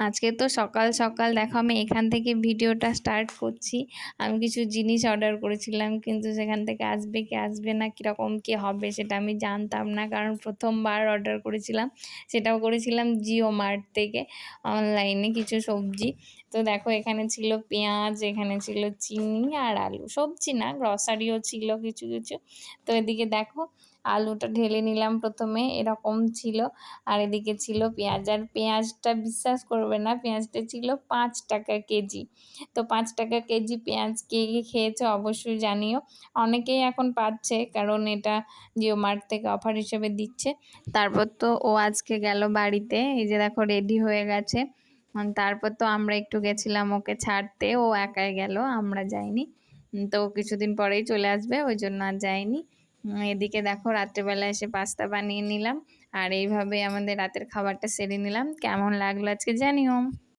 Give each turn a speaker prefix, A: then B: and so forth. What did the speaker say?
A: আজকে তো সকাল সকাল দেখো আমি এখান থেকে ভিডিওটা স্টার্ট করছি। আমি কিছু জিনিস অর্ডার করেছিলাম, কিন্তু সেখান থেকে আসবে কি আসবে না, কীরকম কী হবে সেটা আমি জানতাম না, কারণ প্রথমবার অর্ডার করেছিলাম। সেটাও করেছিলাম জিও মার্ট থেকে, অনলাইনে কিছু সবজি। তো দেখো এখানে ছিল পেঁয়াজ, এখানে ছিল চিনি আর আলু, সবজি না গ্রসারিও ছিল কিছু কিছু। তো এদিকে দেখো আলুটা ঢেলে নিলাম প্রথমে, এরকম ছিল। আর এদিকে ছিল পেঁয়াজ, আর পেঁয়াজটা বিশ্বাস করবে না, পেঁয়াজটা ছিল 5 টাকা কেজি। তো 5 টাকা কেজি পেঁয়াজ কে কে খেয়েছে অবশ্যই জানিও। অনেকেই এখন পাচ্ছে, কারণ এটা জিও মার্ট থেকে অফার হিসেবে দিচ্ছে। তারপর তো ও আজকে গেল বাড়িতে, এই যে দেখো রেডি হয়ে গেছে। তারপর তো আমরা একটু গেছিলাম ওকে ছাড়তে, ও একাই গেল, আমরা যাইনি। তো কিছুদিন পরেই চলে আসবে, ওই জন্য আর যাইনি। এদিকে দেখো রাত্রেবেলা এসে পাস্তা বানিয়ে নিলাম, আর এইভাবে আমাদের রাতের খাবারটা সেরে নিলাম। কেমন লাগলো আজকে জানিও।